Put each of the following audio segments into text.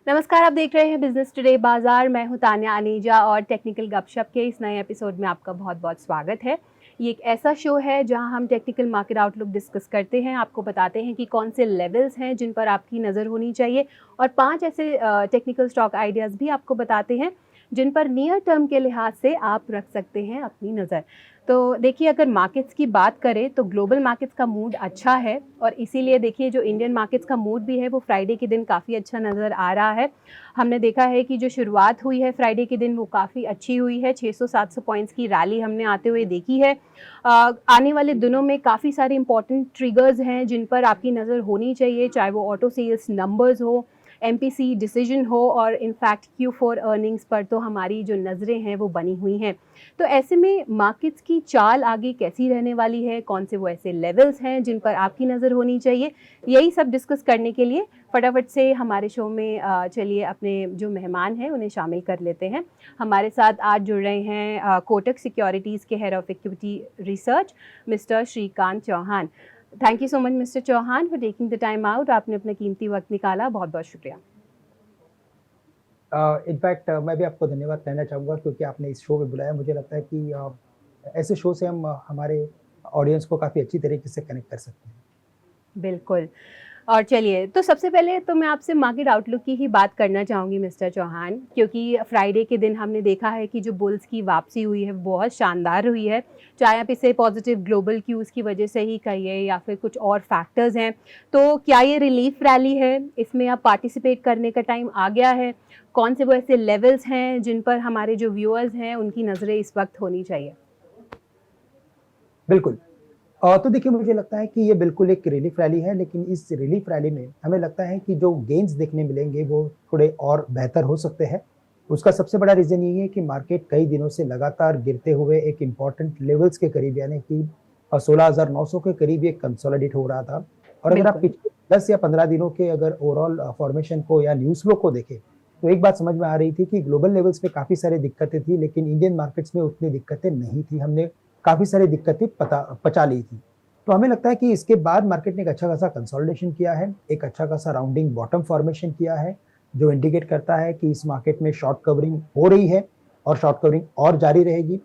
नमस्कार, आप देख रहे हैं बिजनेस टुडे बाजार। मैं हूं तान्या अनीजा और टेक्निकल गपशप के इस नए एपिसोड में आपका बहुत बहुत स्वागत है। ये एक ऐसा शो है जहां हम टेक्निकल मार्केट आउटलुक डिस्कस करते हैं, आपको बताते हैं कि कौन से लेवल्स हैं जिन पर आपकी नज़र होनी चाहिए और 5 ऐसे टेक्निकल स्टॉक आइडियाज़ भी आपको बताते हैं जिन पर नियर टर्म के लिहाज से आप रख सकते हैं अपनी नज़र। तो देखिए, अगर मार्केट्स की बात करें तो ग्लोबल मार्केट्स का मूड अच्छा है और इसीलिए देखिए जो इंडियन मार्केट्स का मूड भी है वो फ्राइडे के दिन काफ़ी अच्छा नज़र आ रहा है। हमने देखा है कि जो शुरुआत हुई है फ्राइडे के दिन वो काफ़ी अच्छी हुई है। 600-700 पॉइंट्स की रैली हमने आते हुए देखी है। आने वाले दिनों में काफ़ी सारे इंपॉर्टेंट ट्रिगर्स हैं जिन पर आपकी नज़र होनी चाहिए, चाहे वो ऑटो सेल्स नंबर्स हो, एमपीसी डिसीजन हो और इनफैक्ट Q4 अर्निंग्स पर तो हमारी जो नज़रें हैं वो बनी हुई हैं। तो ऐसे में मार्केट्स की चाल आगे कैसी रहने वाली है, कौन से वो ऐसे लेवल्स हैं जिन पर आपकी नज़र होनी चाहिए, यही सब डिस्कस करने के लिए फटाफट से हमारे शो में चलिए अपने जो मेहमान हैं उन्हें शामिल कर लेते हैं। हमारे साथ आज जुड़ रहे हैं कोटक सिक्योरिटीज़ के head of equity research mister Shrikant Chauhan. Thank you so much mister Chauhan for taking the time out. आपने अपना कीमती वक्त निकाला, बहुत बहुत शुक्रिया। इनफैक्ट मैं भी आपको धन्यवाद कहना चाहूँगा क्योंकि आपने इस शो में बुलाया। मुझे लगता है कि ऐसे शो से हम हमारे ऑडियंस को काफ़ी अच्छी तरीके से कनेक्ट कर सकते हैं। बिल्कुल। और चलिए, तो सबसे पहले तो मैं आपसे मार्केट आउटलुक की ही बात करना चाहूँगी मिस्टर चौहान, क्योंकि फ्राइडे के दिन हमने देखा है कि जो बुल्स की वापसी हुई है, वो बहुत शानदार हुई है। चाहे आप इसे पॉजिटिव ग्लोबल क्यूज़ की वजह से ही कहिए या फिर कुछ और फैक्टर्स हैं। तो क्या ये रिलीफ रैली है? इसमें अब पार्टिसिपेट करने का टाइम आ गया है? कौन से वो ऐसे लेवल्स हैं जिन पर हमारे जो व्यूअर्स हैं, उनकी नज़रें इस वक्त होनी चाहिए? बिल्कुल। तो देखिए, मुझे लगता है कि ये बिल्कुल एक रिलीफ रैली है, लेकिन इस रिलीफ रैली में हमें लगता है कि जो गेन्स देखने मिलेंगे वो थोड़े और बेहतर हो सकते हैं। उसका सबसे बड़ा रीज़न यही है कि मार्केट कई दिनों से लगातार गिरते हुए एक इम्पॉर्टेंट लेवल्स के करीब यानी कि 16,900 के करीब ये कंसोलिडेट हो रहा था। और अगर आप बिल्कुल। पिछले 10 या 15 दिनों के अगर ओवरऑल फॉर्मेशन को या न्यूज़ फ्लो को देखें, तो एक बात समझ में आ रही थी कि ग्लोबल लेवल्स पे काफ़ी सारी दिक्कतें थी, लेकिन इंडियन मार्केट्स में उतनी दिक्कतें नहीं थी। हमने काफ़ी सारी दिक्कतें पचा ली थी। तो हमें लगता है कि इसके बाद मार्केट ने एक अच्छा खासा कंसोलिडेशन किया है, एक अच्छा खासा राउंडिंग बॉटम फॉर्मेशन किया है, जो इंडिकेट करता है कि इस मार्केट में शॉर्ट कवरिंग हो रही है और शॉर्ट कवरिंग और जारी रहेगी।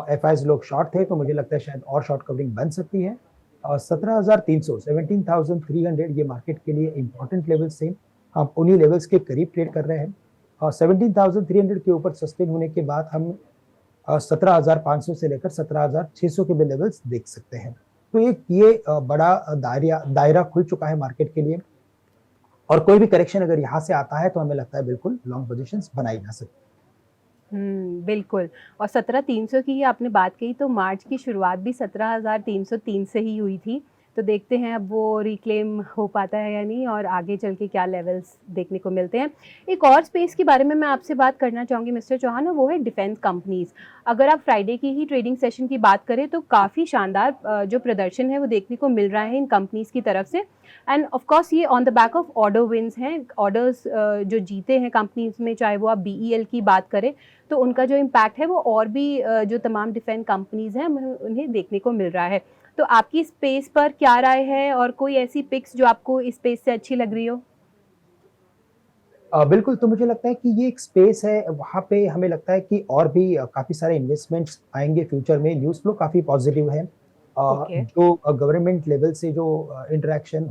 एफआईज लोग शॉर्ट थे, तो मुझे लगता है शायद और शॉर्ट कवरिंग बन सकती है। 17,300 17,300 ये मार्केट के लिए इंपॉर्टेंट लेवल्स थे। हम उन्हीं लेवल्स के करीब ट्रेड कर रहे हैं और 17,300 के ऊपर सस्टेन होने के बाद हम 17,500 से लेकर 17,600 के भी लेवल्स देख सकते हैं। तो एक ये बड़ा दायरा खुल चुका है मार्केट के लिए और कोई भी करेक्शन अगर यहाँ से आता है तो हमें लगता है बिल्कुल लॉन्ग पोजीशंस बनाई जा सकती बिल्कुल। और 17,300 की ही आपने बात कही, तो मार्च की शुरुआत भी 17,303 से ही हुई थी। तो देखते हैं अब वो रिक्लेम हो पाता है या नहीं और आगे चल के क्या लेवल्स देखने को मिलते हैं। एक और स्पेस के बारे में मैं आपसे बात करना चाहूँगी मिस्टर चौहान, और वो है डिफेंस कंपनीज़। अगर आप फ्राइडे की ही ट्रेडिंग सेशन की बात करें तो काफ़ी शानदार जो प्रदर्शन है वो देखने को मिल रहा है इन कंपनीज़ की तरफ से। एंड ऑफ कोर्स ये on the back of order wins हैं। ऑर्डर्स जो जीते हैं कंपनीज़ में, चाहे वो आप बीईएल की बात करें, तो उनका जो इम्पैक्ट है वो और भी जो तमाम डिफेंस कंपनीज़ हैं उन्हें देखने को मिल रहा है। तो आपकी स्पेस पर क्या राय है और कोई ऐसी पिक्स जो आपको इस स्पेस से अच्छी लग रही हो? बिल्कुल, तो मुझे लगता है कि ये एक स्पेस है, वहाँ पे हमें लगता है कि और भी काफ़ी सारे इन्वेस्टमेंट्स आएँगे फ्यूचर में। न्यूज़ फ्लो काफ़ी पॉजिटिव है। ओके। जो गवर्नमेंट लेवल से जो इंटरवेंशन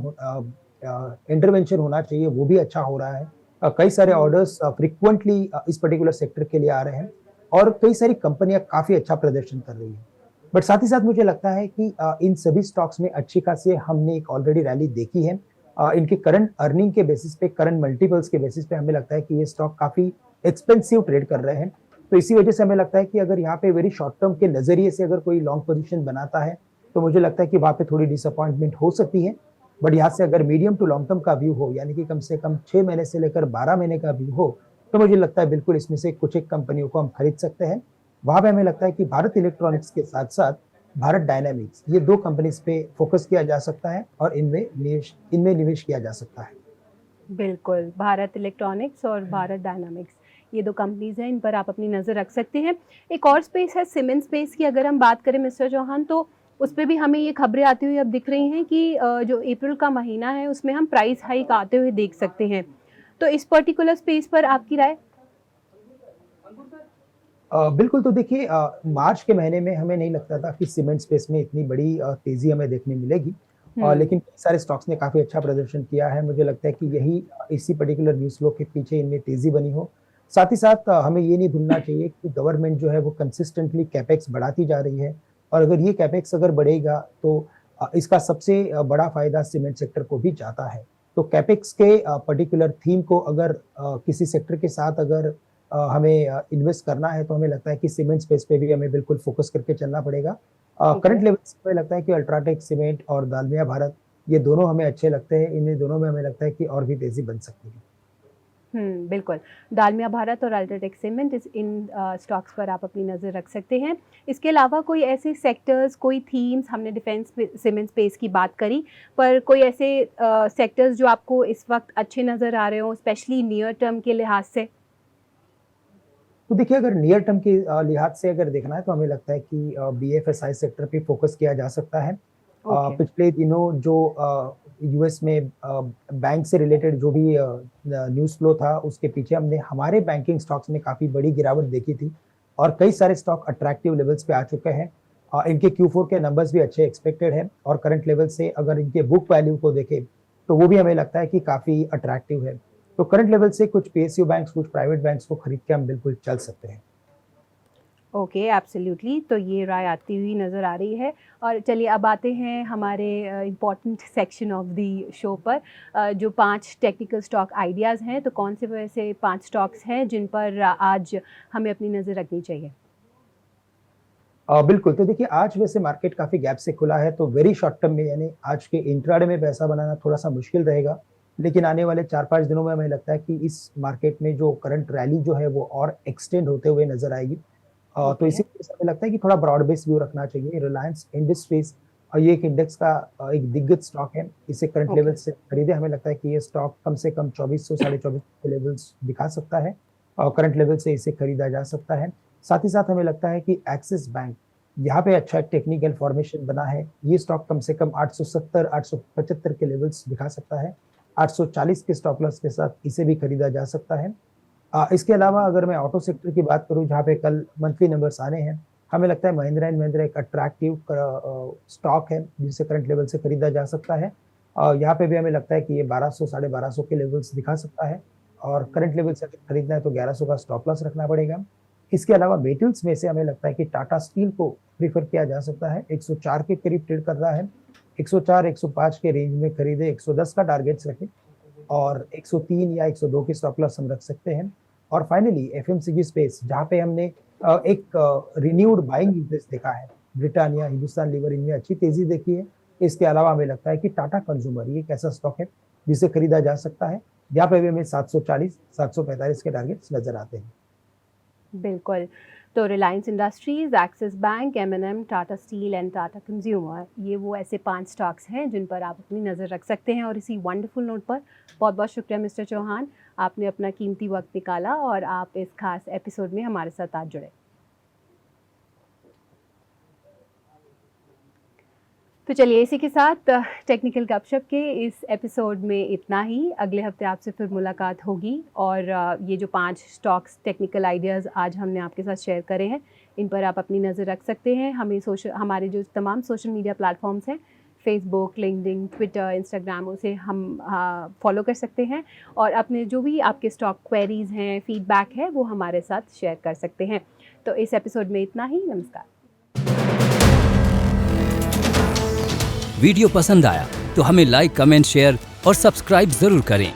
होना चाहिए वो भी अच्छा हो रहा है। कई सारे हुँ। ऑर्डर्स फ्रीक्वेंटली इस पर्टिकुलर सेक्टर के लिए आ रहे हैं और कई सारी कंपनियाँ काफ़ी अच्छा प्रदर्शन कर रही हैं। बट साथ ही साथ मुझे लगता है कि इन सभी स्टॉक्स में अच्छी खासी हमने एक ऑलरेडी रैली देखी है। इनके करंट अर्निंग के बेसिस पे, करंट मल्टीपल्स के बेसिस पे हमें लगता है कि ये स्टॉक काफ़ी एक्सपेंसिव ट्रेड कर रहे हैं। तो इसी वजह से हमें लगता है कि अगर यहाँ पे वेरी शॉर्ट टर्म के नज़रिए से अगर कोई लॉन्ग पोजीशन बनाता है, तो मुझे लगता है कि वहाँ पे थोड़ी डिसअपॉइंटमेंट हो सकती है। बट यहाँ से अगर मीडियम टू लॉन्ग टर्म का व्यू हो, यानी कि कम से कम 6 महीने से लेकर 12 महीने का व्यू हो, तो मुझे लगता है बिल्कुल इसमें से कुछ एक कंपनियों को हम खरीद सकते हैं। वहाँ पे हमें लगता है कि भारत इलेक्ट्रॉनिक्स के साथ-साथ भारत डायनामिक्स, ये 2 कंपनीज़ पे फोकस किया जा सकता है और इनमें निवेश किया जा सकता है। बिल्कुल, भारत इलेक्ट्रॉनिक्स और भारत डायनामिक्स, ये 2 कंपनीज़ हैं, इन पर आप अपनी नज़र रख सकते हैं। एक और स्पेस है सीमेंट स्पेस की, अगर हम बात करें मिस्टर चौहान, तो उस पे भी हमें ये खबरें आती हुई अब दिख रही हैं कि जो अप्रैल का महीना है उसमें हम प्राइस हाइक आते हुए देख सकते हैं। तो इस पर्टिकुलर स्पेस पर आपकी राय? बिल्कुल, तो देखिए मार्च के महीने में हमें नहीं लगता था कि सीमेंट स्पेस में इतनी बड़ी तेज़ी हमें देखने मिलेगी। लेकिन कई सारे स्टॉक्स ने काफ़ी अच्छा प्रदर्शन किया है। मुझे लगता है कि यही इसी पर्टिकुलर न्यूज़ फ्लो के पीछे इनमें तेज़ी बनी हो। साथ ही साथ हमें ये नहीं भूलना चाहिए कि गवर्नमेंट जो है वो कंसिस्टेंटली कैपेक्स बढ़ाती जा रही है और अगर ये कैपेक्स अगर बढ़ेगा तो इसका सबसे बड़ा फ़ायदा सीमेंट सेक्टर को भी जाता है। तो कैपेक्स के पर्टिकुलर थीम को अगर किसी सेक्टर के साथ अगर हमें इन्वेस्ट करना है तो हमें लगता है कि सीमेंट स्पेस पे भी हमें बिल्कुल फोकस करके चलना पड़ेगा। ओके। करंट लेवल्स पे लगता है कि अल्ट्राटेक सीमेंट और दालमिया भारत ये दोनों हमें अच्छे लगते हैं। इन्हीं दोनों में हमें लगता है कि और भी तेज़ी बन सकती है। बिल्कुल। दालमिया भारत और अल्ट्राटेक सीमेंट इन स्टॉक्स पर आप अपनी नज़र रख सकते हैं। इसके अलावा कोई ऐसे सेक्टर्स, कोई थीम्स, हमने डिफेंस सीमेंट स्पेस की बात करी, पर कोई ऐसे सेक्टर्स जो आपको इस वक्त अच्छे नज़र आ रहे हों, स्पेशली नियर टर्म के लिहाज से? तो देखिए अगर नियर टर्म के लिहाज से अगर देखना है तो हमें लगता है कि बीएफएसआई सेक्टर पे फोकस किया जा सकता है। ओके। पिछले दिनों जो यूएस में बैंक से रिलेटेड जो भी न्यूज़ फ्लो था उसके पीछे हमने हमारे बैंकिंग स्टॉक्स में काफ़ी बड़ी गिरावट देखी थी और कई सारे स्टॉक अट्रैक्टिव लेवल्स पे आ चुके हैं। इनके Q4 के नंबर्स भी अच्छे एक्सपेक्टेड हैं और करंट लेवल से अगर इनके बुक वैल्यू को देखें तो वो भी हमें लगता है कि काफ़ी अट्रैक्टिव है। तो करंट लेवल से कुछ पीएसयू बैंक्स, कुछ प्राइवेट बैंक्स को खरीद के हम बिल्कुल चल सकते हैं। Okay, absolutely. तो ये राय आती हुई नज़र आ रही है। और चलिए अब आते हैं हमारे important section of the show पर। जो 5 टेक्निकल स्टॉक आइडियाज़ हैं, तो कौन से वैसे 5 स्टॉक्स हैं जिन पर आज हमें अपनी नज़र रखनी चाहिए? बिल्कुल, तो देखिए आज वैसे मार्केट काफ़ी गैप से खुला है, तो वेरी शॉर्ट टर्म में यानी आज के इंट्राडे में पैसा बनाना थोड़ा-सा मुश्किल रहेगा। लेकिन आने वाले 4-5 दिनों में हमें लगता है कि इस मार्केट में जो करंट रैली जो है वो और एक्सटेंड होते हुए नज़र आएगी। तो ओके। इसी वजह से हमें लगता है कि थोड़ा ब्रॉड बेस व्यू रखना चाहिए। रिलायंस इंडस्ट्रीज़ ये एक इंडेक्स का एक दिग्गज स्टॉक है। इसे करंट ओके। लेवल से खरीदें, हमें लगता है कि ये स्टॉक कम से कम 2400 साढ़े 2400 के लेवल्स दिखा सकता है और करंट लेवल से इसे खरीदा जा सकता है। साथ ही साथ हमें लगता है कि एक्सिस बैंक यहाँ पे अच्छा टेक्निकल फॉर्मेशन बना है। ये स्टॉक कम से कम 870 875 के लेवल्स दिखा सकता है। 840 के स्टॉप लॉस के साथ इसे भी खरीदा जा सकता है। इसके अलावा अगर मैं ऑटो सेक्टर की बात करूँ जहाँ पे कल मंथली नंबर्स आने हैं, हमें लगता है महिंद्रा एंड महिंद्रा एक अट्रैक्टिव स्टॉक है जिसे करंट लेवल से खरीदा जा सकता है। यहाँ पे भी हमें लगता है कि ये 1200 साढ़े 1200 के लेवल्स दिखा सकता है और करंट लेवल से अगर खरीदना है तो 1100 का स्टॉप लॉस रखना पड़ेगा। इसके अलावा मेटल्स में से हमें लगता है कि टाटा स्टील को प्रेफर किया जा सकता है। 104 के करीब ट्रेड कर रहा है। 104 105 के रेंज में खरीदे, 110 का टारगेट्स रखें और 103 या 102 की स्टॉप लॉस हम रख सकते हैं। और फाइनली एफएमसीजी स्पेस जहाँ पे हमने एक रिन्यूड बाइंग इंटरेस्ट देखा है। ब्रिटानिया, हिंदुस्तान लीवर इनमें अच्छी तेजी देखी है। इसके अलावा हमें लगता है कि टाटा कंज्यूमर ये एक ऐसा स्टॉक है जिसे खरीदा जा सकता है। यहाँ पे भी हमें 740 745 के टारगेट्स नजर आते हैं। बिल्कुल। तो रिलायंस इंडस्ट्रीज़, एक्सिस बैंक, एम&एम, Tata Steel and Tata Consumer, ये वो ऐसे 5 स्टॉक्स हैं जिन पर आप अपनी नज़र रख सकते हैं। और इसी वंडरफुल नोट पर बहुत-बहुत शुक्रिया मिस्टर चौहान, आपने अपना कीमती वक्त निकाला और आप इस खास एपिसोड में हमारे साथ आज जुड़े। तो चलिए इसी के साथ टेक्निकल गपशप के इस एपिसोड में इतना ही। अगले हफ्ते आपसे फिर मुलाकात होगी और ये जो 5 स्टॉक्स टेक्निकल आइडियाज़ आज हमने आपके साथ शेयर करे हैं, इन पर आप अपनी नज़र रख सकते हैं। हमारे जो तमाम सोशल मीडिया प्लेटफॉर्म्स हैं, फेसबुक, लिंक्डइन, ट्विटर, इंस्टाग्राम, उसे हम फॉलो कर सकते हैं और अपने जो भी आपके स्टॉक क्वेरीज़ हैं, फीडबैक है, वो हमारे साथ शेयर कर सकते हैं। तो इस एपिसोड में इतना ही। नमस्कार। वीडियो पसंद आया तो हमें लाइक, कमेंट, शेयर और सब्सक्राइब जरूर करें।